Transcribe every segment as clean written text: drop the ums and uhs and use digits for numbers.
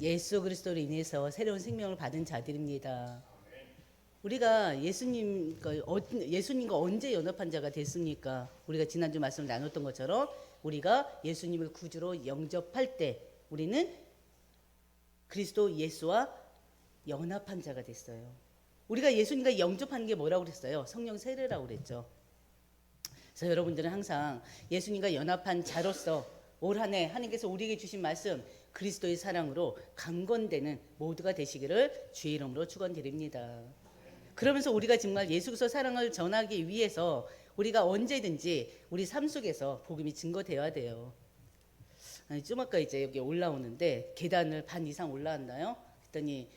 예수 그리스도로 인해서 새로운 생명을 받은 자들입니다. 우리가 예수님과 언제 연합한 자가 됐습니까? 우리가 지난주 말씀 나눴던 것처럼 우리가 예수님을 구주로 영접할 때 우리는 그리스도 예수와 연합한 자가 됐어요. 우리가 예수님과 영접하는 게 뭐라고 그랬어요? 성령 세례라고 그랬죠. 그래서 여러분들은 항상 예수님과 연합한 자로서 올 한 해 하나님께서 우리에게 주신 말씀 그리스도의 사랑으로 강건되는 모두가 되시기를 주의 이름으로 축원드립니다. 그러면서 우리가 정말 예수 그리스도 사랑을 전하기 위해서 우리가 언제든지 우리 삶 속에서 복음이 증거되어야 돼요. 좀 아까 이제 여기 올라오는데 계단을 반 이상 올라왔나요? 그랬더니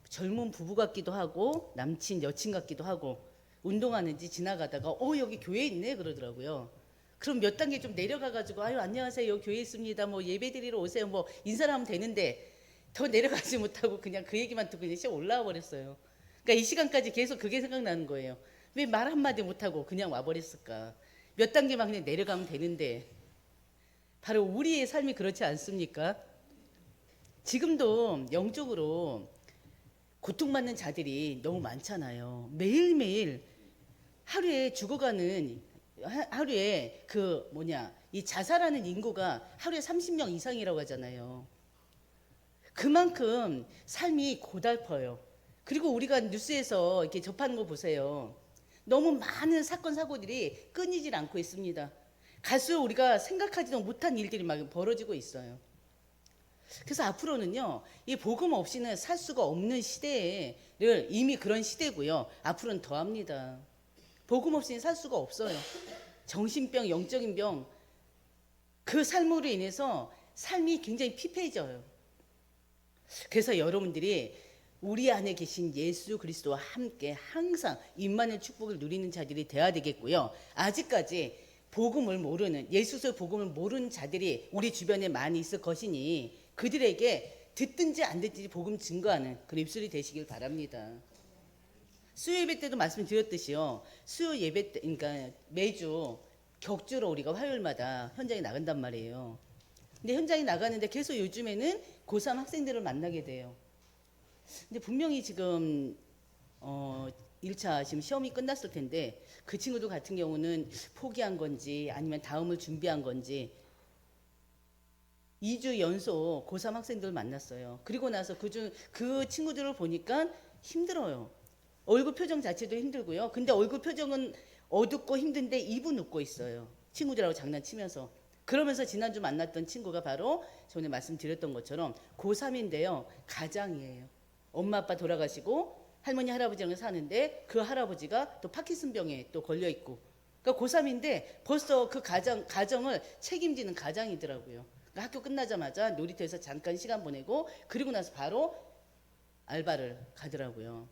젊은 부부 같기도 하고 남친 여친 같기도 하고 운동하는지 지나가다가 여기 교회 있네 그러더라고요. 그럼 몇 단계 좀 내려가가지고 아유 안녕하세요 여기 교회 있습니다 뭐 예배 드리러 오세요 뭐 인사를 하면 되는데 더 내려가지 못하고 그냥 그 얘기만 듣고 그냥 올라와 버렸어요. 그러니까 이 시간까지 계속 그게 생각나는 거예요. 왜 말 한마디 못하고 그냥 와버렸을까. 몇 단계만 그냥 내려가면 되는데. 바로 우리의 삶이 그렇지 않습니까? 지금도 영적으로 고통받는 자들이 너무 많잖아요. 매일매일 하루에 죽어가는 하루에 이 자살하는 인구가 하루에 30명 이상이라고 하잖아요. 그만큼 삶이 고달퍼요. 그리고 우리가 뉴스에서 이렇게 접하는 거 보세요. 너무 많은 사건 사고들이 끊이질 않고 있습니다. 갈수록 우리가 생각하지도 못한 일들이 막 벌어지고 있어요. 그래서 앞으로는요, 이 복음 없이는 살 수가 없는 시대를 이미 그런 시대고요. 앞으로는 더합니다. 복음 없이는 살 수가 없어요. 정신병, 영적인 병, 그 삶으로 인해서 삶이 굉장히 피폐해져요. 그래서 여러분들이 우리 안에 계신 예수 그리스도와 함께 항상 임마누엘 축복을 누리는 자들이 되어야 되겠고요. 아직까지 복음을 모르는 예수의 복음을 모르는 자들이 우리 주변에 많이 있을 것이니 그들에게 듣든지 안 듣든지 복음 증거하는 그런 입술이 되시길 바랍니다. 수요 예배 때도 말씀드렸듯이요. 수요 예배 때, 그러니까 매주 격주로 우리가 화요일마다 현장에 나간단 말이에요. 근데 현장에 나가는데 계속 요즘에는 고3 학생들을 만나게 돼요. 근데 분명히 지금 1차 지금 시험이 끝났을 텐데 그 친구들 같은 경우는 포기한 건지 아니면 다음을 준비한 건지 2주 연속 고3 학생들을 만났어요. 그리고 나서 그 친구들을 보니까 힘들어요. 얼굴 표정 자체도 힘들고요. 근데 얼굴 표정은 어둡고 힘든데 입은 웃고 있어요. 친구들하고 장난치면서. 그러면서 지난주 만났던 친구가 바로 전에 말씀드렸던 것처럼 고3인데요. 가장이에요. 엄마 아빠 돌아가시고 할머니 할아버지랑 사는데 그 할아버지가 또 파킨슨병에 또 걸려 있고. 그러니까 고3인데 벌써 그 가정을 책임지는 가장이더라고요. 그러니까 학교 끝나자마자 놀이터에서 잠깐 시간 보내고 그리고 나서 바로 알바를 가더라고요.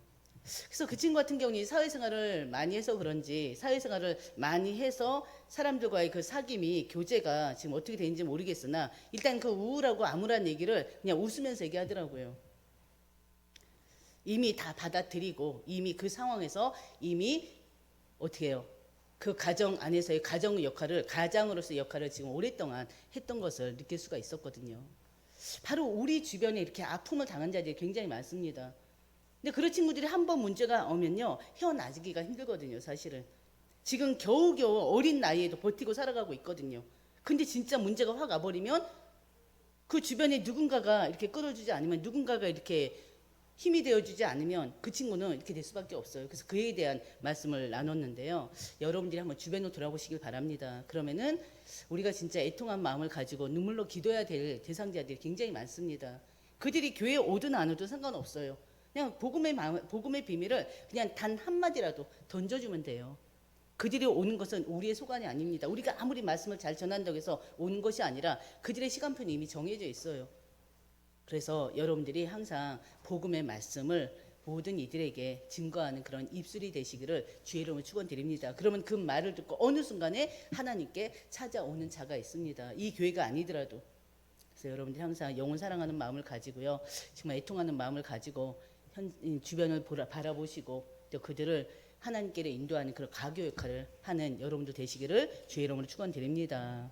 그래서 그 친구 같은 경우는 사회생활을 많이 해서 그런지 사회생활을 많이 해서 사람들과의 그 사귐이 교제가 지금 어떻게 되는지 모르겠으나 일단 그 우울하고 암울한 얘기를 그냥 웃으면서 얘기하더라고요. 이미 다 받아들이고 이미 그 상황에서 이미 어떻게 해요? 그 가정 안에서의 가정의 역할을 가장으로서의 역할을 지금 오랫동안 했던 것을 느낄 수가 있었거든요. 바로 우리 주변에 이렇게 아픔을 당한 자들이 굉장히 많습니다. 근데 그런 친구들이 한 번 문제가 오면요 헤어나기가 힘들거든요. 사실은 지금 겨우겨우 어린 나이에도 버티고 살아가고 있거든요. 근데 진짜 문제가 확 와버리면 그 주변에 누군가가 이렇게 끌어주지 않으면 누군가가 이렇게 힘이 되어주지 않으면 그 친구는 이렇게 될 수밖에 없어요. 그래서 그에 대한 말씀을 나눴는데요. 여러분들이 한번 주변으로 돌아보시길 바랍니다. 그러면은 우리가 진짜 애통한 마음을 가지고 눈물로 기도해야 될 대상자들이 굉장히 많습니다. 그들이 교회에 오든 안 오든 상관없어요. 그냥 복음의 비밀을 그냥 단 한마디라도 던져주면 돼요. 그들이 오는 것은 우리의 소관이 아닙니다. 우리가 아무리 말씀을 잘 전한다고 해서 오는 것이 아니라 그들의 시간표는 이미 정해져 있어요. 그래서 여러분들이 항상 복음의 말씀을 모든 이들에게 증거하는 그런 입술이 되시기를 주의 이름으로 축원드립니다. 그러면 그 말을 듣고 어느 순간에 하나님께 찾아오는 자가 있습니다. 이 교회가 아니더라도. 그래서 여러분들이 항상 영혼 사랑하는 마음을 가지고요. 정말 애통하는 마음을 가지고 주변을 바라보시고 또 그들을 하나님께로 인도하는 그런 가교 역할을 하는 여러분들 되시기를 주의 이름으로 축원드립니다.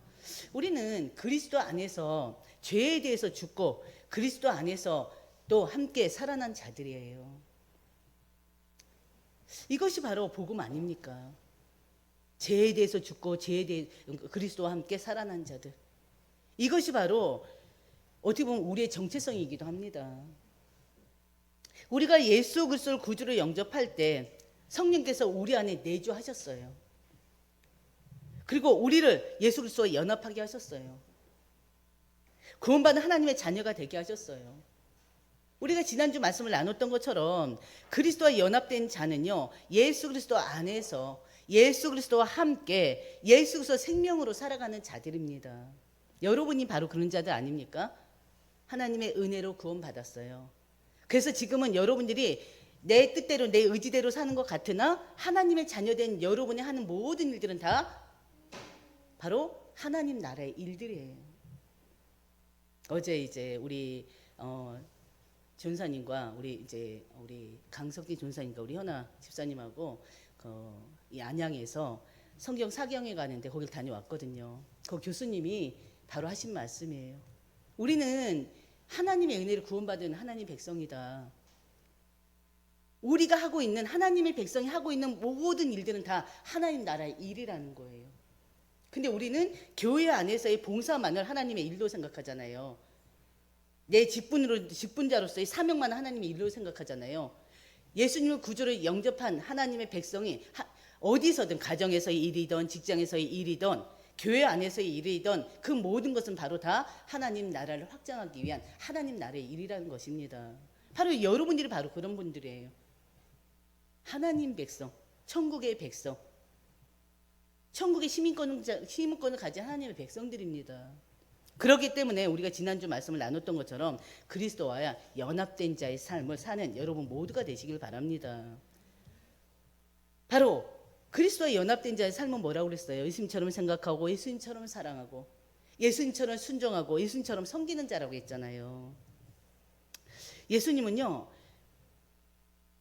우리는 그리스도 안에서 죄에 대해서 죽고 그리스도 안에서 또 함께 살아난 자들이에요. 이것이 바로 복음 아닙니까? 죄에 대해서 죽고 그리스도와 함께 살아난 자들. 이것이 바로 어떻게 보면 우리의 정체성이기도 합니다. 우리가 예수 그리스도를 구주로 영접할 때 성령께서 우리 안에 내주하셨어요. 그리고 우리를 예수 그리스도와 연합하게 하셨어요. 구원받은 하나님의 자녀가 되게 하셨어요. 우리가 지난주 말씀을 나눴던 것처럼 그리스도와 연합된 자는요, 예수 그리스도 안에서 예수 그리스도와 함께 예수 그리스도 생명으로 살아가는 자들입니다. 여러분이 바로 그런 자들 아닙니까? 하나님의 은혜로 구원받았어요. 그래서 지금은 여러분들이 내 뜻대로 내 의지대로 사는 것 같으나 하나님의 자녀된 여러분이 하는 모든 일들은 다 바로 하나님 나라의 일들이에요. 어제 이제 우리 전사님과 우리 강석기 전사님과 우리 현아 집사님하고 이 안양에서 성경 사경에 가는데 거길 다녀왔거든요. 그 교수님이 바로 하신 말씀이에요. 우리는 하나님의 은혜를 구원받은 하나님 백성이다. 우리가 하고 있는 하나님의 백성이 하고 있는 모든 일들은 다 하나님 나라의 일이라는 거예요. 근데 우리는 교회 안에서의 봉사만을 하나님의 일로 생각하잖아요. 내 직분자로서의 사명만 하나님의 일로 생각하잖아요. 예수님을 구주로 영접한 하나님의 백성이 어디서든 가정에서의 일이든 직장에서의 일이든 교회 안에서의 일이든 그 모든 것은 바로 다 하나님 나라를 확장하기 위한 하나님 나라의 일이라는 것입니다. 바로 여러분들이 바로 그런 분들이에요. 하나님 백성, 천국의 백성, 천국의 시민권을 가진 하나님의 백성들입니다. 그렇기 때문에 우리가 지난주 말씀을 나눴던 것처럼 그리스도와 연합된 자의 삶을 사는 여러분 모두가 되시길 바랍니다. 바로 그리스도와 연합된 자의 삶은 뭐라고 그랬어요? 예수님처럼 생각하고 예수님처럼 사랑하고 예수님처럼 순종하고 예수님처럼 섬기는 자라고 했잖아요. 예수님은요,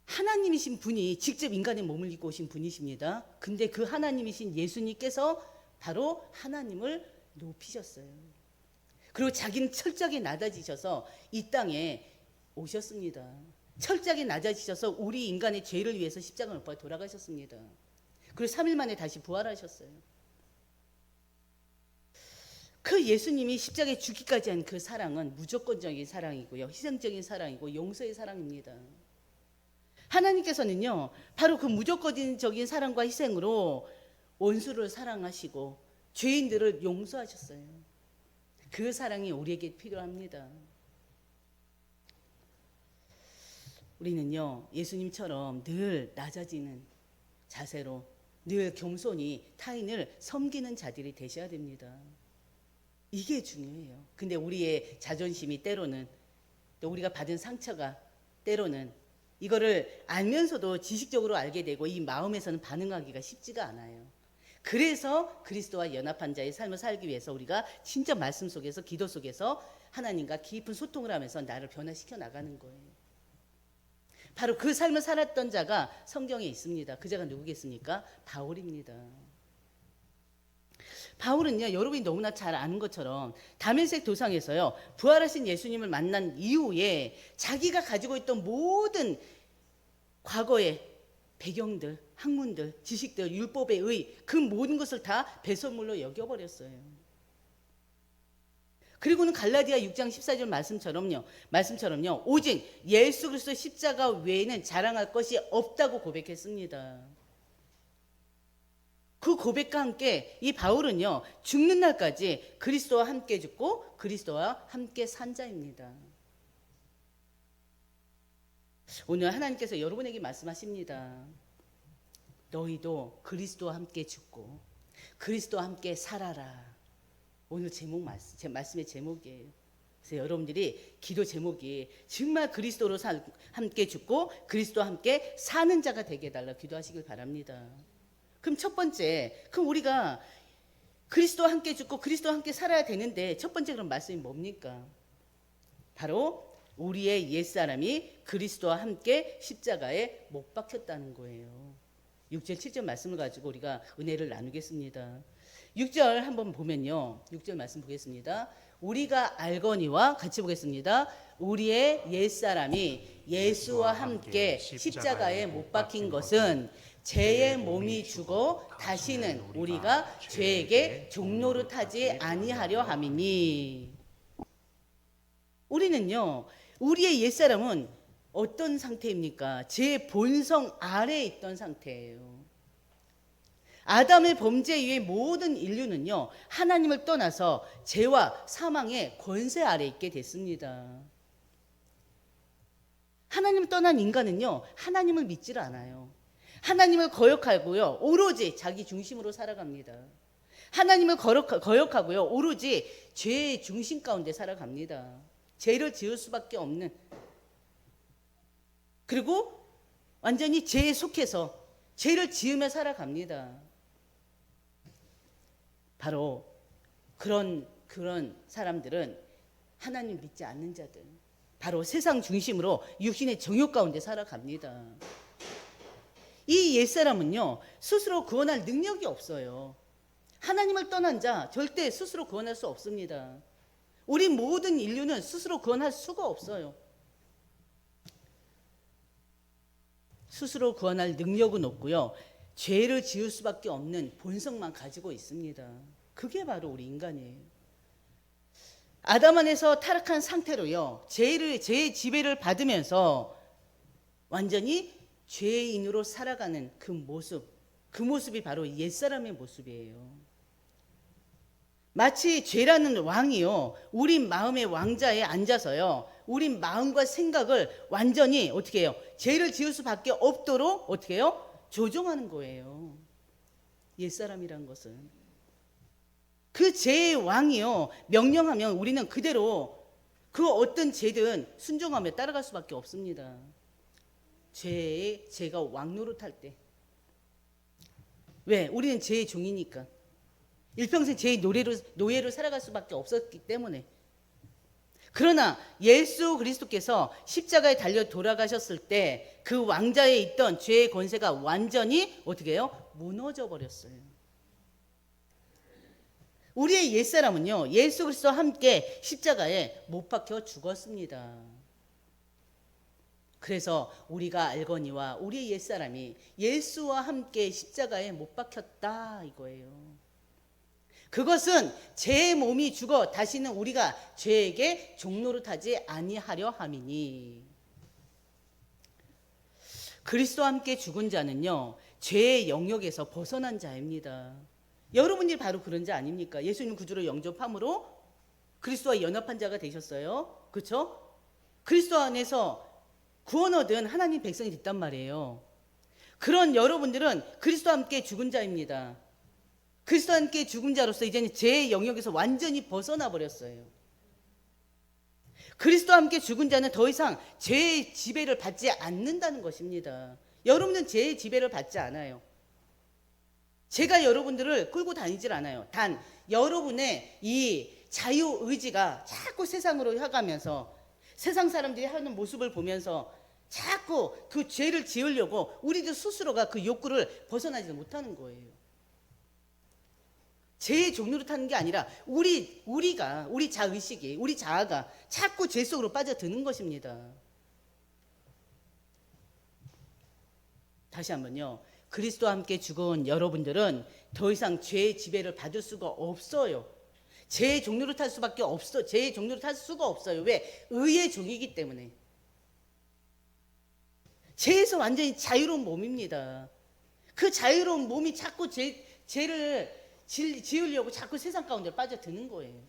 하나님이신 분이 직접 인간의 몸을 입고 오신 분이십니다. 근데 그 하나님이신 예수님께서 바로 하나님을 높이셨어요. 그리고 자기는 철저하게 낮아지셔서 이 땅에 오셨습니다. 철저하게 낮아지셔서 우리 인간의 죄를 위해서 십자가를 못 박아 돌아가셨습니다. 그리고 3일 만에 다시 부활하셨어요. 그 예수님이 십자가에 죽기까지 한 그 사랑은 무조건적인 사랑이고요. 희생적인 사랑이고 용서의 사랑입니다. 하나님께서는요, 바로 그 무조건적인 사랑과 희생으로 원수를 사랑하시고 죄인들을 용서하셨어요. 그 사랑이 우리에게 필요합니다. 우리는요, 예수님처럼 늘 낮아지는 자세로 늘 겸손히 타인을 섬기는 자들이 되셔야 됩니다. 이게 중요해요. 근데 우리의 자존심이 때로는 또 우리가 받은 상처가 때로는 이거를 알면서도 지식적으로 알게 되고 이 마음에서는 반응하기가 쉽지가 않아요. 그래서 그리스도와 연합한 자의 삶을 살기 위해서 우리가 진짜 말씀 속에서 기도 속에서 하나님과 깊은 소통을 하면서 나를 변화시켜 나가는 거예요. 바로 그 삶을 살았던 자가 성경에 있습니다. 그 자가 누구겠습니까? 바울입니다. 바울은요, 여러분이 너무나 잘 아는 것처럼 다메섹 도상에서요, 부활하신 예수님을 만난 이후에 자기가 가지고 있던 모든 과거의 배경들, 학문들, 지식들, 율법의 의, 그 모든 것을 다 배설물로 여겨버렸어요. 그리고는 갈라디아 6장 14절 말씀처럼요, 오직 예수 그리스도 십자가 외에는 자랑할 것이 없다고 고백했습니다. 그 고백과 함께 이 바울은요, 죽는 날까지 그리스도와 함께 죽고 그리스도와 함께 산 자입니다. 오늘 하나님께서 여러분에게 말씀하십니다. 너희도 그리스도와 함께 죽고 그리스도와 함께 살아라. 오늘 말씀의 제목이에요. 그래서 여러분들이 기도 제목이 정말 그리스도로 함께 죽고 그리스도와 함께 사는 자가 되게 해달라 기도하시길 바랍니다. 그럼 첫 번째, 그럼 우리가 그리스도와 함께 죽고 그리스도와 함께 살아야 되는데 첫 번째 그럼 말씀이 뭡니까? 바로 우리의 옛사람이 그리스도와 함께 십자가에 못 박혔다는 거예요. 6절 7절 말씀을 가지고 우리가 은혜를 나누겠습니다. 6절 한번 보면요. 6절 말씀 보겠습니다. 우리가 알거니와 같이 보겠습니다. 우리의 옛사람이 예수와 함께 십자가에 못 박힌 것은 죄의 몸이 죽어 다시는 우리가 죄에게 종노릇하지 아니하려 함이니. 우리는요, 우리의 옛사람은 어떤 상태입니까? 제 본성 아래에 있던 상태예요. 아담의 범죄 이후에 모든 인류는요, 하나님을 떠나서 죄와 사망의 권세 아래에 있게 됐습니다. 하나님을 떠난 인간은요, 하나님을 믿질 않아요. 하나님을 거역하고요, 오로지 자기 중심으로 살아갑니다. 하나님을 거역하고요, 오로지 죄의 중심 가운데 살아갑니다. 죄를 지을 수밖에 없는, 그리고 완전히 죄에 속해서 죄를 지으며 살아갑니다. 바로 그런 사람들은 하나님 믿지 않는 자들, 바로 세상 중심으로 육신의 정욕 가운데 살아갑니다. 이 옛사람은요, 스스로 구원할 능력이 없어요. 하나님을 떠난 자 절대 스스로 구원할 수 없습니다. 우리 모든 인류는 스스로 구원할 수가 없어요. 스스로 구원할 능력은 없고요, 죄를 지을 수밖에 없는 본성만 가지고 있습니다. 그게 바로 우리 인간이에요. 아담 안에서 타락한 상태로요, 죄의 지배를 받으면서 완전히 죄인으로 살아가는 그 모습이 바로 옛사람의 모습이에요. 마치 죄라는 왕이요, 우리 마음의 왕자에 앉아서요, 우리 마음과 생각을 완전히 어떻게 해요? 죄를 지을 수밖에 없도록 어떻게 해요? 조종하는 거예요. 옛사람이란 것은. 그 죄의 왕이요, 명령하면 우리는 그대로 그 어떤 죄든 순종하며 따라갈 수밖에 없습니다. 죄가 왕노릇할 때. 왜? 우리는 죄의 종이니까. 일평생 죄의 노예로 살아갈 수밖에 없었기 때문에. 그러나 예수 그리스도께서 십자가에 달려 돌아가셨을 때 그 왕자에 있던 죄의 권세가 완전히 어떻게 해요? 무너져 버렸어요. 우리의 옛사람은요, 예수 그리스도와 함께 십자가에 못 박혀 죽었습니다. 그래서 우리가 알거니와 우리의 옛사람이 예수와 함께 십자가에 못 박혔다 이거예요. 그것은 죄의 몸이 죽어 다시는 우리가 죄에게 종노릇하지 아니하려 함이니. 그리스도와 함께 죽은 자는요, 죄의 영역에서 벗어난 자입니다. 여러분이 바로 그런 자 아닙니까? 예수님 구주로 영접함으로 그리스도와 연합한 자가 되셨어요. 그렇죠? 그리스도 안에서 구원 얻은 하나님 백성이 됐단 말이에요. 그런 여러분들은 그리스도와 함께 죽은 자입니다. 그리스도와 함께 죽은 자로서 이제는 죄의 영역에서 완전히 벗어나 버렸어요. 그리스도와 함께 죽은 자는 더 이상 죄의 지배를 받지 않는다는 것입니다. 여러분은 죄의 지배를 받지 않아요. 제가 여러분들을 끌고 다니질 않아요. 단 여러분의 이 자유의지가 자꾸 세상으로 향하면서 세상 사람들이 하는 모습을 보면서 자꾸 그 죄를 지으려고 우리들 스스로가 그 욕구를 벗어나지 못하는 거예요. 죄의 종류로 타는 게 아니라 우리 자의식이, 우리 자아가 자꾸 죄 속으로 빠져드는 것입니다. 다시 한번요. 그리스도와 함께 죽은 여러분들은 더 이상 죄의 지배를 받을 수가 없어요. 죄의 종류로 탈 수밖에 없어. 죄의 종류로 탈 수가 없어요. 왜? 의의 종이기 때문에. 죄에서 완전히 자유로운 몸입니다. 그 자유로운 몸이 자꾸 죄를 지으려고 자꾸 세상 가운데 빠져드는 거예요.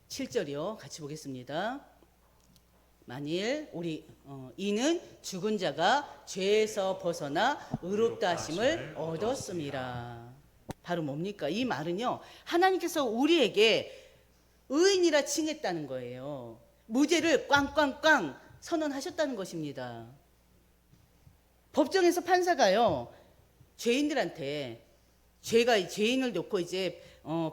(7절이요) 같이 보겠습니다. 만일 이는 죽은 자가 죄에서 벗어나 의롭다 하심을 얻었음이라. 바로 뭡니까? 이 말은요, 하나님께서 우리에게 의인이라 칭했다는 거예요. 무죄를 꽝꽝꽝 선언하셨다는 것입니다. 법정에서 판사가요, 죄인들한테 죄인을 놓고 이제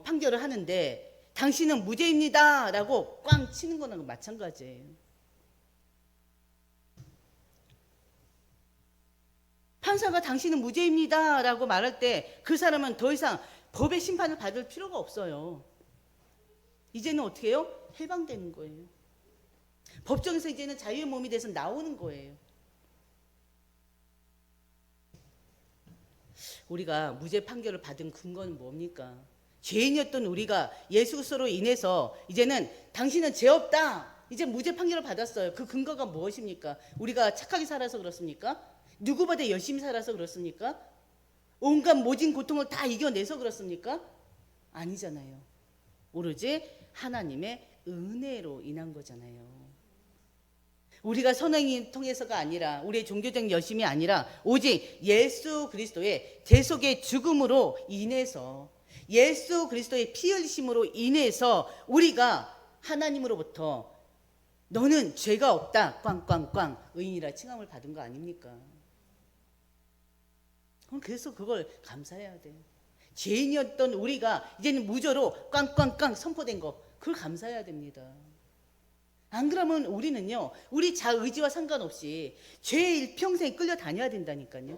판결을 하는데 당신은 무죄입니다라고 꽝 치는 거나 마찬가지예요. 판사가 당신은 무죄입니다 라고 말할 때 그 사람은 더 이상 법의 심판을 받을 필요가 없어요. 이제는 어떻게 해요? 해방되는 거예요. 법정에서 이제는 자유의 몸이 돼서 나오는 거예요. 우리가 무죄 판결을 받은 근거는 뭡니까? 죄인이었던 우리가 예수 그리스도로 인해서 이제는 당신은 죄 없다, 이제 무죄 판결을 받았어요. 그 근거가 무엇입니까? 우리가 착하게 살아서 그렇습니까? 누구보다 열심히 살아서 그렇습니까? 온갖 모진 고통을 다 이겨내서 그렇습니까? 아니잖아요. 오로지 하나님의 은혜로 인한 거잖아요. 우리가 선행을 통해서가 아니라, 우리의 종교적 열심이 아니라 오직 예수 그리스도의 대속의 죽음으로 인해서, 예수 그리스도의 피 흘리심으로 인해서 우리가 하나님으로부터 너는 죄가 없다 꽝꽝꽝 의인이라 칭함을 받은 거 아닙니까? 그래서 그걸 감사해야 돼요. 죄인이었던 우리가 이제는 무죄로 꽝꽝꽝 선포된 거, 그걸 감사해야 됩니다. 안 그러면 우리는요, 우리 자의지와 상관없이 죄의 일평생 끌려다녀야 된다니까요.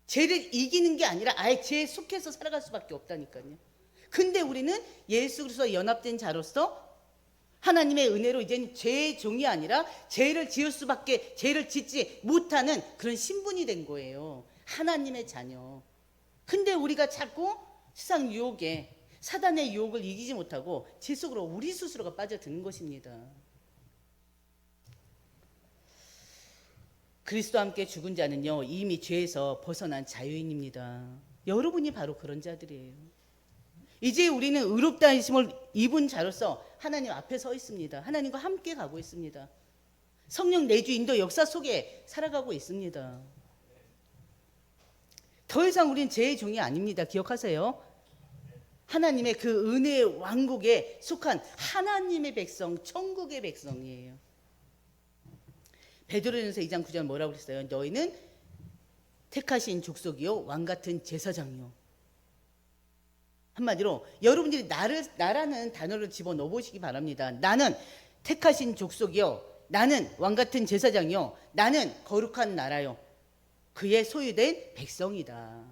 죄를 이기는 게 아니라 아예 죄에 속해서 살아갈 수밖에 없다니까요. 근데 우리는 예수 그리스도와 연합된 자로서 하나님의 은혜로 이제는 죄의 종이 아니라 죄를 지을 수밖에, 죄를 짓지 못하는 그런 신분이 된 거예요. 하나님의 자녀. 근데 우리가 자꾸 세상 유혹에, 사단의 유혹을 이기지 못하고 죄 속으로 우리 스스로가 빠져드는 것입니다. 그리스도와 함께 죽은 자는요, 이미 죄에서 벗어난 자유인입니다. 여러분이 바로 그런 자들이에요. 이제 우리는 의롭다 하심을 입은 자로서 하나님 앞에 서 있습니다. 하나님과 함께 가고 있습니다. 성령 내주 인도 역사 속에 살아가고 있습니다. 더 이상 우리는 죄의 종이 아닙니다. 기억하세요. 하나님의 그 은혜의 왕국에 속한 하나님의 백성, 천국의 백성이에요. 베드로전서 2장 9절 뭐라고 그랬어요? 너희는 택하신 족속이요 왕같은 제사장이요. 한마디로 여러분들이 나라는 단어를 집어넣어 보시기 바랍니다. 나는 택하신 족속이요, 나는 왕같은 제사장이요, 나는 거룩한 나라요, 그의 소유된 백성이다.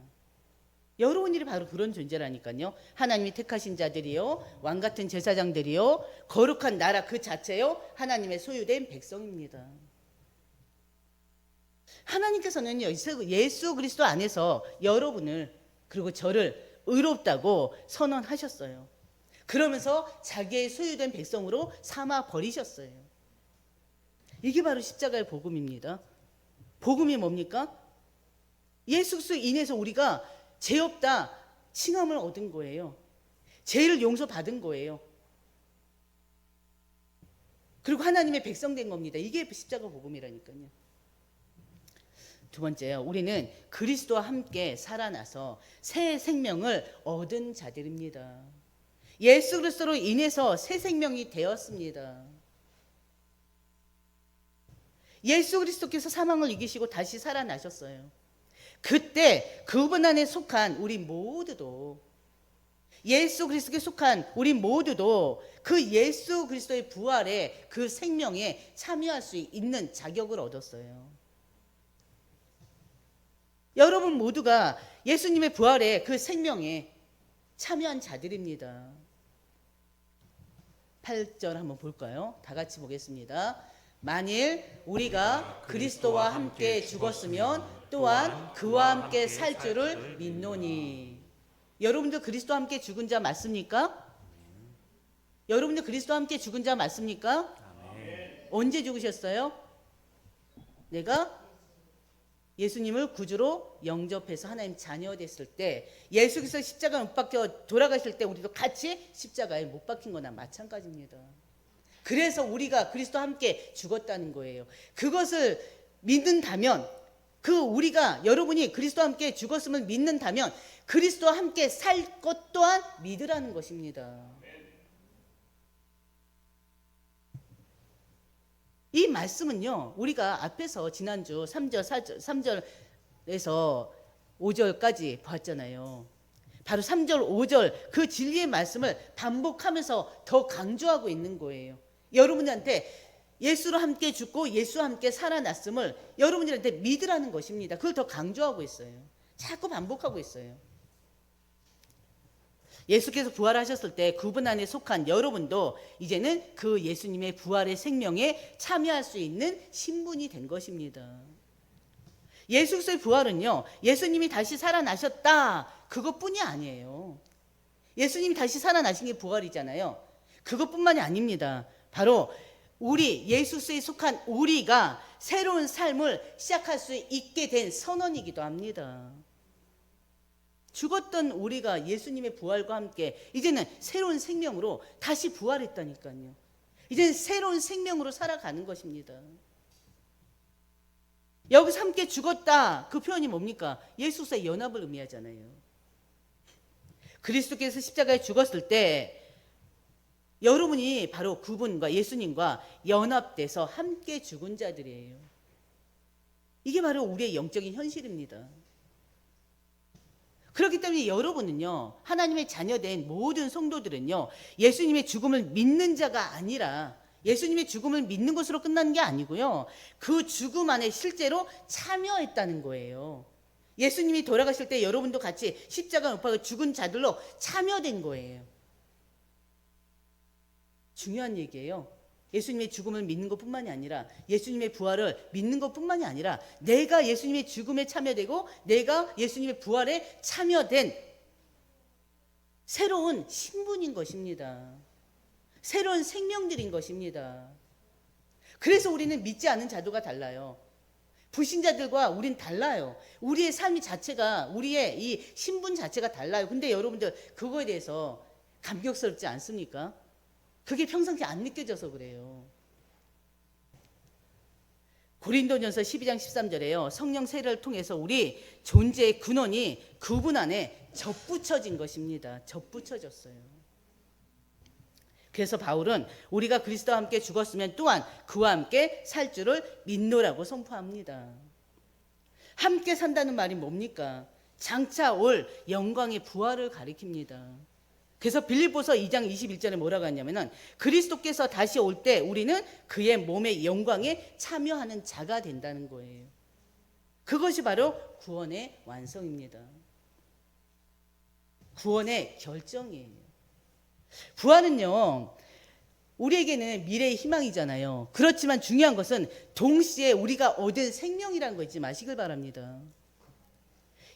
여러분들이 바로 그런 존재라니까요. 하나님이 택하신 자들이요, 왕같은 제사장들이요, 거룩한 나라 그 자체요, 하나님의 소유된 백성입니다. 하나님께서는 예수 그리스도 안에서 여러분을, 그리고 저를 의롭다고 선언하셨어요. 그러면서 자기의 소유된 백성으로 삼아 버리셨어요. 이게 바로 십자가의 복음입니다. 복음이 뭡니까? 예수 그리스도 인해서 우리가 죄 없다 칭함을 얻은 거예요. 죄를 용서받은 거예요. 그리고 하나님의 백성 된 겁니다. 이게 십자가 복음이라니까요. 두 번째요, 우리는 그리스도와 함께 살아나서 새 생명을 얻은 자들입니다. 예수 그리스도로 인해서 새 생명이 되었습니다. 예수 그리스도께서 사망을 이기시고 다시 살아나셨어요. 그때 그분 안에 속한 우리 모두도, 예수 그리스도께 속한 우리 모두도 그 예수 그리스도의 부활에, 그 생명에 참여할 수 있는 자격을 얻었어요. 여러분 모두가 예수님의 부활에, 그 생명에 참여한 자들입니다. 8절 한번 볼까요? 다 같이 보겠습니다. 만일 우리가 그리스도와 함께 죽었으면 또한 그와 함께 살 줄을 믿노니. 여러분들 그리스도와 함께 죽은 자 맞습니까? 여러분들 그리스도와 함께 죽은 자 맞습니까? 언제 죽으셨어요? 내가 예수님을 구주로 영접해서 하나님 자녀 됐을 때, 예수 그리스도 십자가에 못 박혀 돌아가실 때 우리도 같이 십자가에 못 박힌 거나 마찬가지입니다. 그래서 우리가 그리스도와 함께 죽었다는 거예요. 그것을 믿는다면, 우리가, 여러분이 그리스도와 함께 죽었음을 믿는다면 그리스도와 함께 살 것 또한 믿으라는 것입니다. 이 말씀은요, 우리가 앞에서 지난주 3절에서 5절까지 봤잖아요. 바로 3절, 5절 그 진리의 말씀을 반복하면서 더 강조하고 있는 거예요. 여러분한테 예수로 함께 죽고 예수와 함께 살아났음을 여러분들한테 믿으라는 것입니다. 그걸 더 강조하고 있어요. 자꾸 반복하고 있어요. 예수께서 부활하셨을 때 그분 안에 속한 여러분도 이제는 그 예수님의 부활의 생명에 참여할 수 있는 신분이 된 것입니다. 예수 그리스도의 부활은요, 예수님이 다시 살아나셨다 그것뿐이 아니에요. 예수님이 다시 살아나신 게 부활이잖아요. 그것뿐만이 아닙니다. 바로 우리 예수 그리스도에 속한 우리가 새로운 삶을 시작할 수 있게 된 선언이기도 합니다. 죽었던 우리가 예수님의 부활과 함께 이제는 새로운 생명으로 다시 부활했다니까요. 이제는 새로운 생명으로 살아가는 것입니다. 여기서 함께 죽었다 그 표현이 뭡니까? 예수 그리스도의 연합을 의미하잖아요. 그리스도께서 십자가에 죽었을 때 여러분이 바로 그분과 예수님과 연합돼서 함께 죽은 자들이에요. 이게 바로 우리의 영적인 현실입니다. 그렇기 때문에 여러분은요, 하나님의 자녀된 모든 성도들은요, 예수님의 죽음을 믿는 자가 아니라 예수님의 죽음을 믿는 것으로 끝난 게 아니고요, 그 죽음 안에 실제로 참여했다는 거예요. 예수님이 돌아가실 때 여러분도 같이 십자가 못 박아 죽은 자들로 참여된 거예요. 중요한 얘기예요. 예수님의 죽음을 믿는 것뿐만이 아니라 예수님의 부활을 믿는 것뿐만이 아니라 내가 예수님의 죽음에 참여되고 내가 예수님의 부활에 참여된 새로운 신분인 것입니다. 새로운 생명들인 것입니다. 그래서 우리는 믿지 않은 자들과 달라요. 불신자들과 우린 달라요. 우리의 삶 자체가, 우리의 이 신분 자체가 달라요. 근데 여러분들 그거에 대해서 감격스럽지 않습니까? 그게 평상시 안 느껴져서 그래요. 고린도전서 12장 13절에요. 성령 세례를 통해서 우리 존재의 근원이 그분 안에 접붙여진 것입니다. 접붙여졌어요. 그래서 바울은 우리가 그리스도와 함께 죽었으면 또한 그와 함께 살 줄을 믿노라고 선포합니다. 함께 산다는 말이 뭡니까? 장차 올 영광의 부활을 가리킵니다. 그래서 빌립보서 2장 21절에 뭐라고 하냐면은 그리스도께서 다시 올 때 우리는 그의 몸의 영광에 참여하는 자가 된다는 거예요. 그것이 바로 구원의 완성입니다. 구원의 결정이에요. 부활은요, 우리에게는 미래의 희망이잖아요. 그렇지만 중요한 것은 동시에 우리가 얻은 생명이라는 거 잊지 마시길 바랍니다.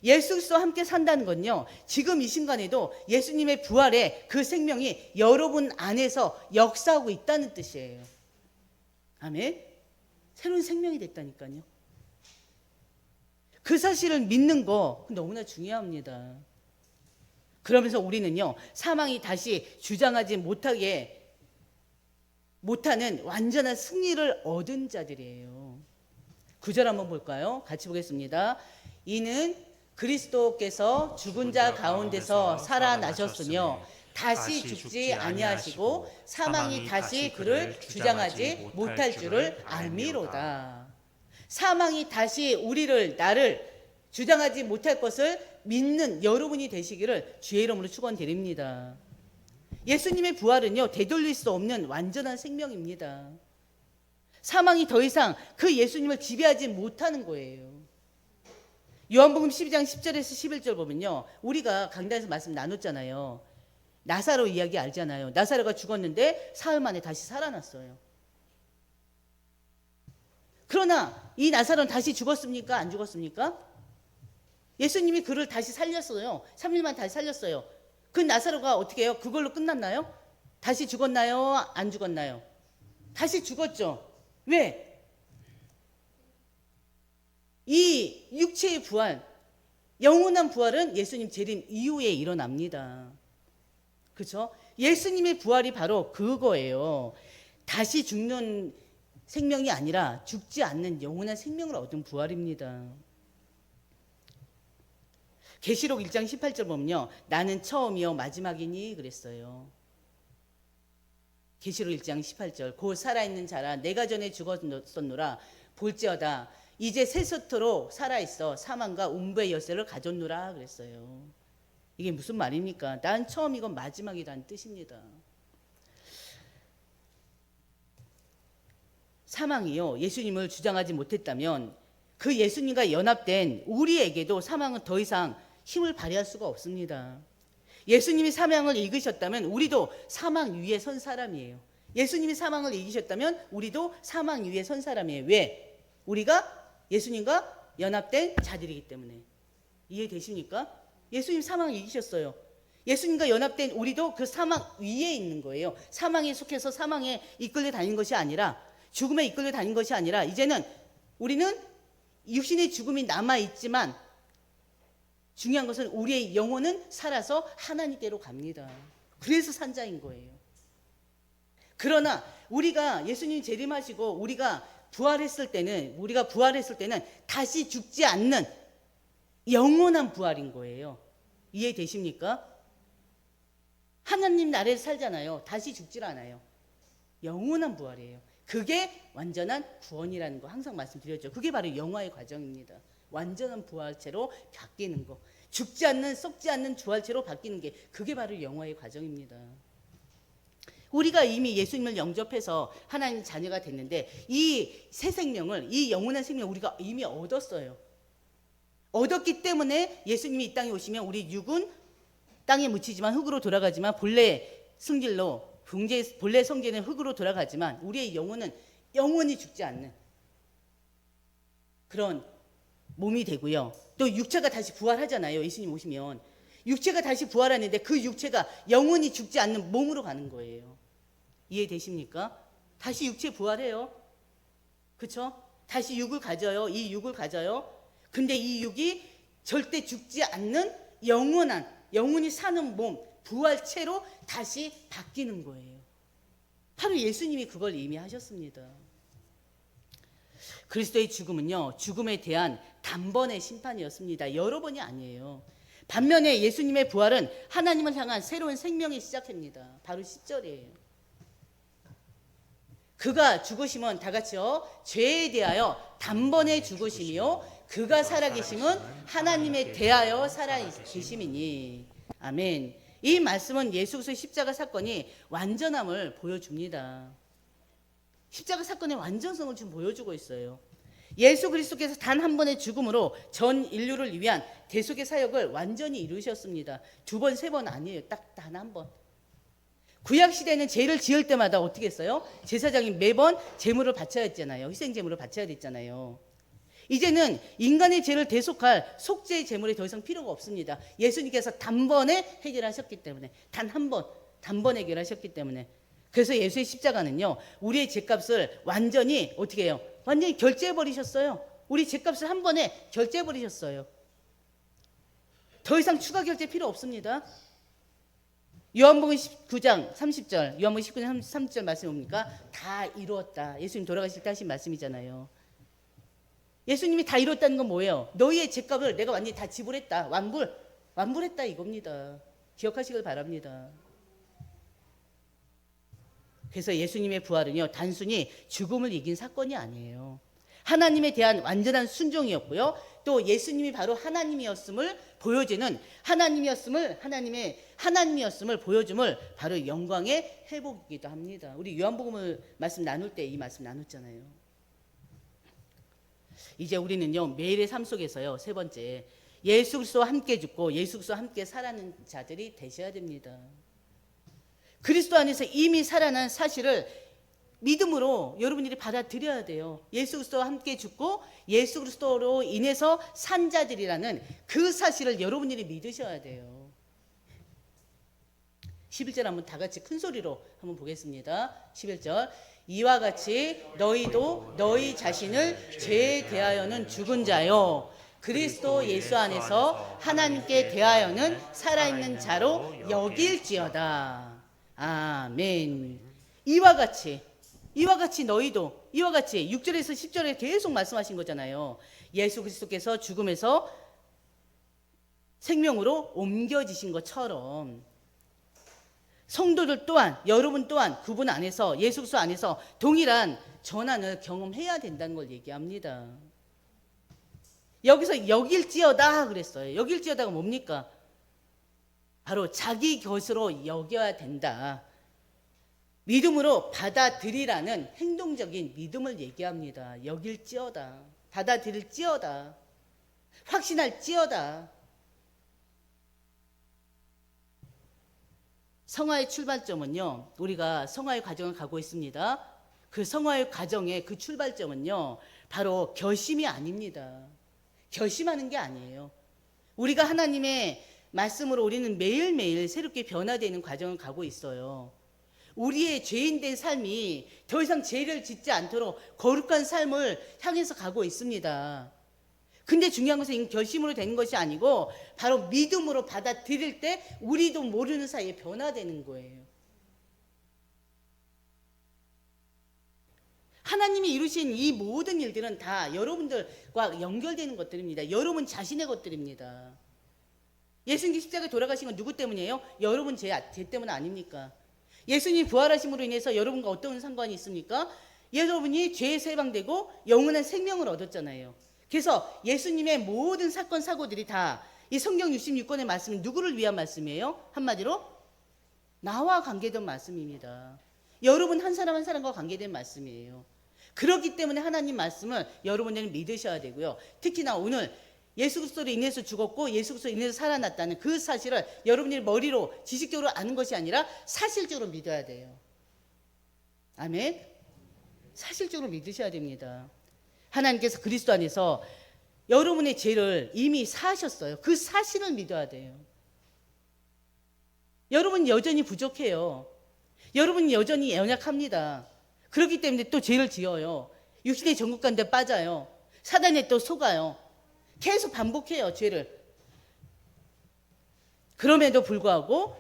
예수 그리스도와 함께 산다는 건요, 지금 이 순간에도 예수님의 부활에 그 생명이 여러분 안에서 역사하고 있다는 뜻이에요. 아멘. 새로운 생명이 됐다니까요. 그 사실을 믿는 거 너무나 중요합니다. 그러면서 우리는요, 사망이 다시 주장하지 못하는 완전한 승리를 얻은 자들이에요. 9절 한번 볼까요? 같이 보겠습니다. 이는 그리스도께서 죽은 자 가운데서 살아나셨으며 다시 죽지 아니하시고 사망이 다시 그를 주장하지 못할 줄을 알미로다. 사망이 다시 나를 주장하지 못할 것을 믿는 여러분이 되시기를 주의 이름으로 축원드립니다. 예수님의 부활은요, 되돌릴 수 없는 완전한 생명입니다. 사망이 더 이상 그 예수님을 지배하지 못하는 거예요. 요한복음 12장 10절에서 11절 보면요, 우리가 강단에서 말씀 나눴잖아요. 나사로 이야기 알잖아요. 나사로가 죽었는데 사흘 만에 다시 살아났어요. 그러나 이 나사로는 다시 죽었습니까? 안 죽었습니까? 예수님이 그를 다시 살렸어요. 3일 만에 다시 살렸어요. 그 나사로가 어떻게 해요? 그걸로 끝났나요? 다시 죽었나요? 안 죽었나요? 다시 죽었죠. 왜? 이 육체의 부활, 영원한 부활은 예수님 재림 이후에 일어납니다. 그렇죠? 예수님의 부활이 바로 그거예요. 다시 죽는 생명이 아니라 죽지 않는 영원한 생명을 얻은 부활입니다. 계시록 1장 18절 보면요, 나는 처음이요 마지막이니 그랬어요. 계시록 1장 18절, 곧 살아있는 자라 내가 전에 죽었었노라 볼지어다 이제 세서토로 살아있어 사망과 음부의 열쇠를 가졌노라 그랬어요. 이게 무슨 말입니까? 난 처음이고 마지막이라는 뜻입니다. 사망이요 예수님을 주장하지 못했다면 그 예수님과 연합된 우리에게도 사망은 더 이상 힘을 발휘할 수가 없습니다. 예수님이 사망을 이기셨다면 우리도 사망 위에 선 사람이에요. 예수님이 사망을 이기셨다면 우리도 사망 위에 선 사람이에요. 왜? 우리가 예수님과 연합된 자들이기 때문에. 이해되십니까? 예수님 사망을 이기셨어요. 예수님과 연합된 우리도 그 사망 위에 있는 거예요. 사망에 속해서 사망에 이끌려 다니는 것이 아니라, 죽음에 이끌려 다니는 것이 아니라, 이제는 우리는 육신의 죽음이 남아있지만 중요한 것은 우리의 영혼은 살아서 하나님께로 갑니다. 그래서 산자인 거예요. 그러나 우리가 예수님 재림하시고 우리가 부활했을 때는 다시 죽지 않는 영원한 부활인 거예요. 이해되십니까? 하나님 나라에서 살잖아요. 다시 죽질 않아요. 영원한 부활이에요. 그게 완전한 구원이라는 거 항상 말씀드렸죠. 그게 바로 영화의 과정입니다. 완전한 부활체로 바뀌는 거. 죽지 않는, 썩지 않는 부활체로 바뀌는 게 그게 바로 영화의 과정입니다. 우리가 이미 예수님을 영접해서 하나님 자녀가 됐는데 이 새 생명을, 이 영원한 생명을 우리가 이미 얻었어요. 얻었기 때문에 예수님이 이 땅에 오시면 우리 육은 땅에 묻히지만 흙으로 돌아가지만 본래 성제는 흙으로 돌아가지만 우리의 영혼은 영원히 죽지 않는 그런 몸이 되고요. 또 육체가 다시 부활하잖아요. 예수님 오시면 육체가 다시 부활하는데 그 육체가 영원히 죽지 않는 몸으로 가는 거예요. 이해되십니까? 다시 육체 부활해요. 그렇죠? 다시 육을 가져요. 이 육을 가져요. 근데 이 육이 절대 죽지 않는 영원히 사는 몸, 부활체로 다시 바뀌는 거예요. 바로 예수님이 그걸 이미 하셨습니다. 그리스도의 죽음은요, 죽음에 대한 단번의 심판이었습니다. 여러 번이 아니에요. 반면에 예수님의 부활은 하나님을 향한 새로운 생명의 시작입니다. 바로 10절이에요. 그가 죽으심은 다 같이요, 죄에 대하여 단번에 죽으심이요 그가 살아계심은 하나님에 대하여 살아계심이니. 아멘. 이 말씀은 예수 그리스도의 십자가 사건이 완전함을 보여줍니다. 십자가 사건의 완전성을 지금 보여주고 있어요. 예수 그리스도께서 단 한 번의 죽음으로 전 인류를 위한 대속의 사역을 완전히 이루셨습니다. 2번, 3번 아니에요. 딱 단 한 번. 구약 시대는 죄를 지을 때마다 어떻게 했어요? 제사장이 매번 제물을 바쳐야 했잖아요. 희생 제물을 바쳐야 됐잖아요. 이제는 인간의 죄를 대속할 속죄의 제물이 더 이상 필요가 없습니다. 예수님께서 단번에 해결하셨기 때문에, 단 한 번, 단번 해결하셨기 때문에. 그래서 예수의 십자가는요, 우리의 죄값을 완전히 어떻게 해요? 완전히 결제해 버리셨어요. 우리 죄값을 한 번에 결제해 버리셨어요. 더 이상 추가 결제 필요 없습니다. 요한복음 19장 30절, 요한복음 19장 30절 말씀이 뭡니까? 다 이루었다. 예수님 돌아가실 때 하신 말씀이잖아요. 예수님이 다 이뤘다는 건 뭐예요? 너희의 죄값을 내가 완전히 다 지불했다. 완불했다 이겁니다. 기억하시길 바랍니다. 그래서 예수님의 부활은요, 단순히 죽음을 이긴 사건이 아니에요. 하나님에 대한 완전한 순종이었고요. 또 예수님이 바로 하나님이었음을 보여주는 하나님이었음을 보여줌을 바로 영광의 회복이기도 합니다. 우리 요한복음을 말씀 나눌 때 이 말씀 나눴잖아요. 이제 우리는요, 매일의 삶 속에서요, 세 번째, 예수 그리스도와 함께 죽고 예수 그리스도와 함께 살아가는 자들이 되셔야 됩니다. 그리스도 안에서 이미 살아난 사실을 믿음으로 여러분들이 받아들여야 돼요. 예수 그리스도와 함께 죽고 예수 그리스도로 인해서 산 자들이라는 그 사실을 여러분들이 믿으셔야 돼요. 11절 한번 다 같이 큰 소리로 한번 보겠습니다. 11절. 이와 같이 너희도 너희 자신을 죄에 대하여는 죽은 자요 그리스도 예수 안에서 하나님께 대하여는 살아있는 자로 여길지어다. 아멘. 이와 같이 너희도, 이와 같이 6절에서 10절에 계속 말씀하신 거잖아요. 예수 그리스도께서 죽음에서 생명으로 옮겨지신 것처럼 성도들 또한, 여러분 또한 그분 안에서, 예수 그리스도 안에서 동일한 전환을 경험해야 된다는 걸 얘기합니다. 여기서 여길지어다 그랬어요. 여길지어다가 뭡니까? 바로 자기 것으로 여겨야 된다. 믿음으로 받아들이라는 행동적인 믿음을 얘기합니다. 여길지어다. 받아들일지어다. 확신할지어다. 성화의 출발점은요, 우리가 성화의 과정을 가고 있습니다. 그 성화의 과정의 그 출발점은요, 바로 결심이 아닙니다. 결심하는 게 아니에요. 우리가 하나님의 말씀으로 우리는 매일매일 새롭게 변화되는 과정을 가고 있어요. 우리의 죄인된 삶이 더 이상 죄를 짓지 않도록 거룩한 삶을 향해서 가고 있습니다. 근데 중요한 것은 이 결심으로 되는 것이 아니고 바로 믿음으로 받아들일 때 우리도 모르는 사이에 변화되는 거예요. 하나님이 이루신 이 모든 일들은 다 여러분들과 연결되는 것들입니다. 여러분 자신의 것들입니다. 예수님 십자가에 돌아가신 건 누구 때문이에요? 여러분 죄 때문 아닙니까? 예수님 부활하심으로 인해서 여러분과 어떤 상관이 있습니까? 여러분이 죄에 해방되고 영원한 생명을 얻었잖아요. 그래서 예수님의 모든 사건 사고들이 다 이 성경 66권의 말씀은 누구를 위한 말씀이에요? 한마디로 나와 관계된 말씀입니다. 여러분 한 사람 한 사람과 관계된 말씀이에요. 그렇기 때문에 하나님 말씀을 여러분들은 믿으셔야 되고요. 특히나 오늘 예수 그리스도로 인해서 죽었고 예수 그리스도로 인해서 살아났다는 그 사실을 여러분들이 머리로 지식적으로 아는 것이 아니라 사실적으로 믿어야 돼요. 아멘. 사실적으로 믿으셔야 됩니다. 하나님께서 그리스도 안에서 여러분의 죄를 이미 사하셨어요. 그 사실을 믿어야 돼요. 여러분 여전히 부족해요. 여러분 여전히 연약합니다. 그렇기 때문에 또 죄를 지어요. 육신의 전국 가운데 빠져요. 사단에 또 속아요. 계속 반복해요, 죄를. 그럼에도 불구하고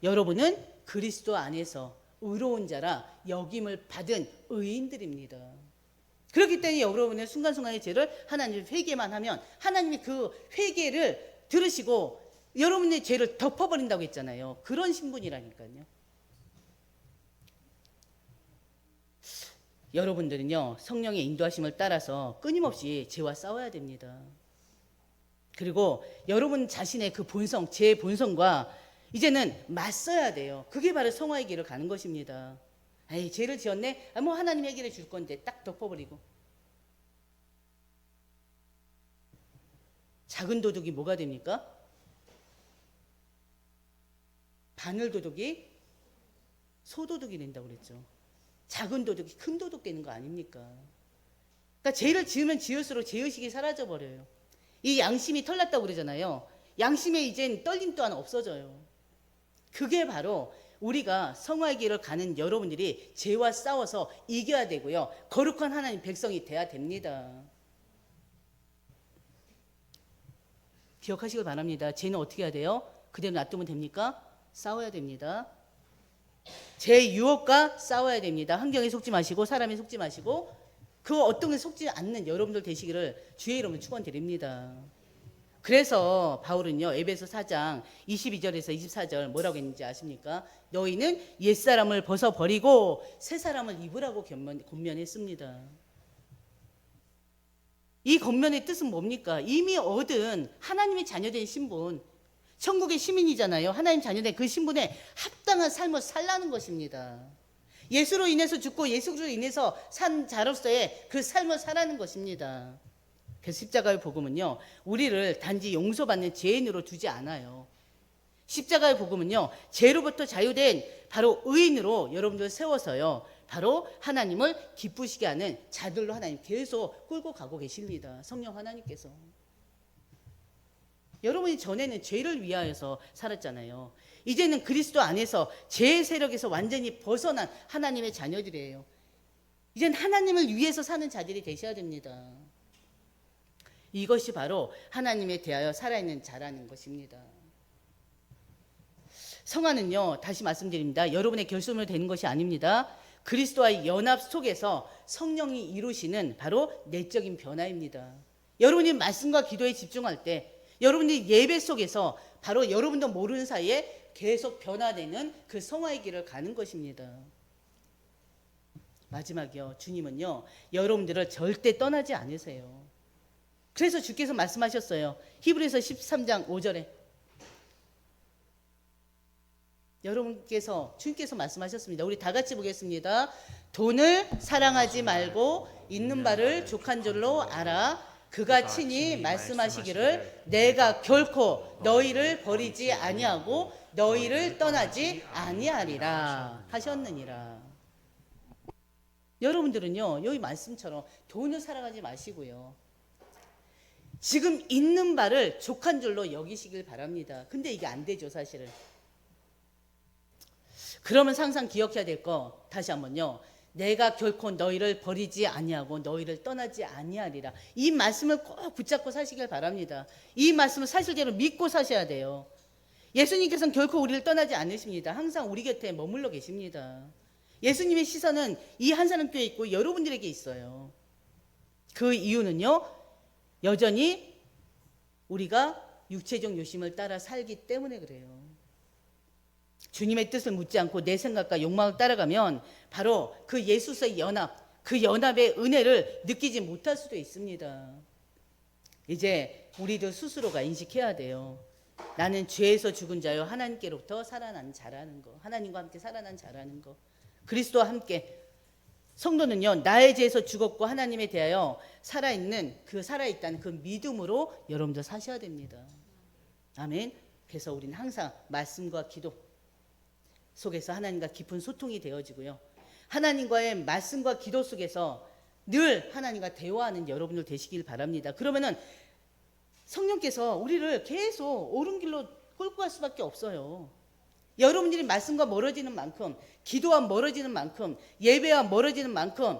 여러분은 그리스도 안에서 의로운 자라 여김을 받은 의인들입니다. 그렇기 때문에 여러분의 순간순간의 죄를 하나님 회개만 하면 하나님이 그 회개를 들으시고 여러분의 죄를 덮어버린다고 했잖아요. 그런 신분이라니까요. 여러분들은요, 성령의 인도하심을 따라서 끊임없이 죄와 싸워야 됩니다. 그리고 여러분 자신의 그 본성, 제 본성과 이제는 맞서야 돼요. 그게 바로 성화의 길을 가는 것입니다. 에이, 죄를 지었네? 뭐 하나님 해결해 줄 건데 딱 덮어버리고. 작은 도둑이 뭐가 됩니까? 바늘 도둑이 소도둑이 된다고 그랬죠. 작은 도둑이 큰 도둑 되는 거 아닙니까? 그러니까 죄를 지으면 지을수록 죄의식이 사라져버려요. 이 양심이 털났다고 그러잖아요. 양심에 이젠 떨림 또한 없어져요. 그게 바로 우리가 성화의 길을 가는 여러분들이 죄와 싸워서 이겨야 되고요. 거룩한 하나님 백성이 돼야 됩니다. 기억하시길 바랍니다. 죄는 어떻게 해야 돼요? 그대로 놔두면 됩니까? 싸워야 됩니다. 제 유혹과 싸워야 됩니다. 환경에 속지 마시고 사람에 속지 마시고 그 어떤 게 속지 않는 여러분들 되시기를 주의 이름으로 축원드립니다. 그래서 바울은요, 에베소 4장 22절에서 24절 뭐라고 했는지 아십니까? 너희는 옛사람을 벗어버리고 새사람을 입으라고 권면했습니다. 이 권면의 뜻은 뭡니까? 이미 얻은 하나님의 자녀된 신분, 천국의 시민이잖아요. 하나님 자녀된 그 신분에 합당한 삶을 살라는 것입니다. 예수로 인해서 죽고 예수로 인해서 산 자로서의 그 삶을 살라는 것입니다. 그래서 십자가의 복음은요, 우리를 단지 용서받는 죄인으로 두지 않아요. 십자가의 복음은요, 죄로부터 자유된 바로 의인으로 여러분들 세워서요, 바로 하나님을 기쁘시게 하는 자들로 하나님 계속 끌고 가고 계십니다. 성령 하나님께서. 여러분이 전에는 죄를 위하여서 살았잖아요. 이제는 그리스도 안에서 죄의 세력에서 완전히 벗어난 하나님의 자녀들이에요. 이제는 하나님을 위해서 사는 자들이 되셔야 됩니다. 이것이 바로 하나님에 대하여 살아있는 자라는 것입니다. 성화는요, 다시 말씀드립니다. 여러분의 결심으로 되는 것이 아닙니다. 그리스도와의 연합 속에서 성령이 이루시는 바로 내적인 변화입니다. 여러분이 말씀과 기도에 집중할 때 여러분이 예배 속에서 바로 여러분도 모르는 사이에 계속 변화되는 그 성화의 길을 가는 것입니다. 마지막이요, 주님은요, 여러분들을 절대 떠나지 않으세요. 그래서 주께서 말씀하셨어요. 히브리서 13장 5절에 여러분께서 주님께서 말씀하셨습니다. 우리 다 같이 보겠습니다. 돈을 사랑하지 말고 있는 바를 족한 줄로 알아. 그가 친히 말씀하시기를 내가 결코 너희를 버리지 아니하고 너희를 떠나지 아니하리라 하셨느니라. 여러분들은요, 여기 말씀처럼 돈을 사랑하지 마시고요, 지금 있는 바를 족한 줄로 여기시길 바랍니다. 근데 이게 안 되죠, 사실은. 그러면 항상 기억해야 될 거 다시 한번요. 내가 결코 너희를 버리지 아니하고 너희를 떠나지 아니하리라. 이 말씀을 꼭 붙잡고 사시길 바랍니다. 이 말씀을 사실대로 믿고 사셔야 돼요. 예수님께서는 결코 우리를 떠나지 않으십니다. 항상 우리 곁에 머물러 계십니다. 예수님의 시선은 이 한사람교회에 있고 여러분들에게 있어요. 그 이유는요, 여전히 우리가 육체적 욕심을 따라 살기 때문에 그래요. 주님의 뜻을 묻지 않고 내 생각과 욕망을 따라가면 바로 그 예수의 연합, 그 연합의 은혜를 느끼지 못할 수도 있습니다. 이제 우리도 스스로가 인식해야 돼요. 나는 죄에서 죽은 자요 하나님께로부터 살아난 자라는 거, 하나님과 함께 살아난 자라는 거, 그리스도와 함께. 성도는요, 나의 죄에서 죽었고 하나님에 대하여 살아있다는 그 믿음으로 여러분들 사셔야 됩니다. 아멘. 그래서 우리는 항상 말씀과 기도 속에서 하나님과 깊은 소통이 되어지고요, 하나님과의 말씀과 기도 속에서 늘 하나님과 대화하는 여러분들 되시길 바랍니다. 그러면은 성령께서 우리를 계속 옳은 길로 끌고 갈 수밖에 없어요. 여러분들이 말씀과 멀어지는 만큼, 기도와 멀어지는 만큼, 예배와 멀어지는 만큼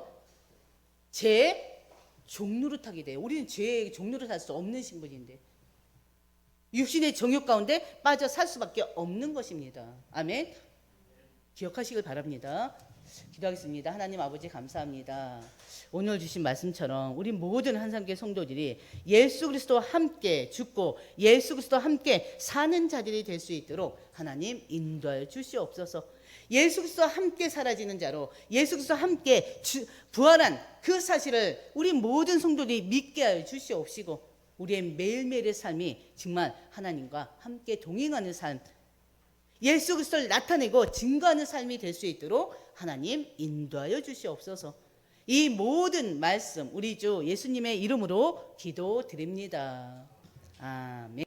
죄의 종로를 타게 돼요. 우리는 죄의 종로를 탈 수 없는 신분인데 육신의 정욕 가운데 빠져 살 수밖에 없는 것입니다. 아멘. 기억하시길 바랍니다. 기도하겠습니다. 하나님 아버지 감사합니다. 오늘 주신 말씀처럼 우리 모든 한상교회 성도들이 예수 그리스도와 함께 죽고 예수 그리스도와 함께 사는 자들이 될 수 있도록 하나님 인도하여 주시옵소서. 예수 그리스도와 함께 사라지는 자로 예수 그리스도와 함께 부활한 그 사실을 우리 모든 성도들이 믿게 하여 주시옵시고, 우리의 매일매일의 삶이 정말 하나님과 함께 동행하는 삶, 예수 그리스도를 나타내고 증거하는 삶이 될 수 있도록 하나님 인도하여 주시옵소서. 이 모든 말씀 우리 주 예수님의 이름으로 기도드립니다. 아멘.